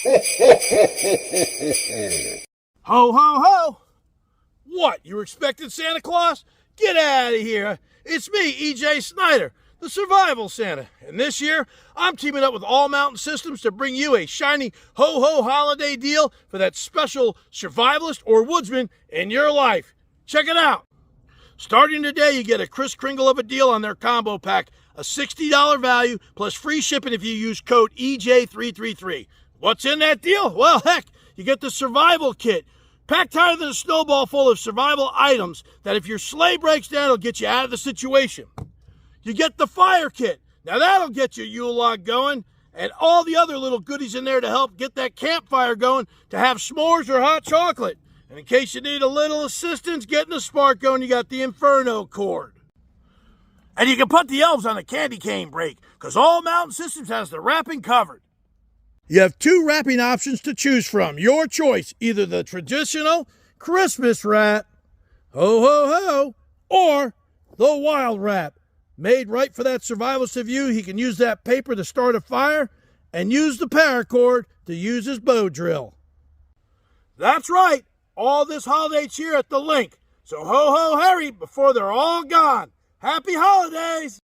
Ho, ho, ho! What, you were expecting Santa Claus? Get out of here. It's me, EJ Snyder, the Survival Santa. And this year, I'm teaming up with All Mountain Systems to bring you a shiny ho-ho holiday deal for that special survivalist or woodsman in your life. Check it out. Starting today, you get a Kris Kringle of a deal on their combo pack, a $60 value plus free shipping if you use code EJ333. What's in that deal? Well, heck, you get the survival kit, packed tighter than a snowball full of survival items that if your sleigh breaks down, it'll get you out of the situation. You get the fire kit. Now that'll get your Yule log going, and all the other little goodies in there to help get that campfire going to have s'mores or hot chocolate. And in case you need a little assistance getting the spark going, you got the InfernoCord. And you can put the elves on a candy cane break, because All Mountain Systems has the wrapping covered. You have two wrapping options to choose from. Your choice, either the traditional Christmas wrap, ho ho ho, or the wild wrap. Made right for that survivalist of you. He can use that paper to start a fire and use the paracord to use his bow drill. That's right. All this holiday cheer at the link. So ho ho hurry before they're all gone. Happy holidays!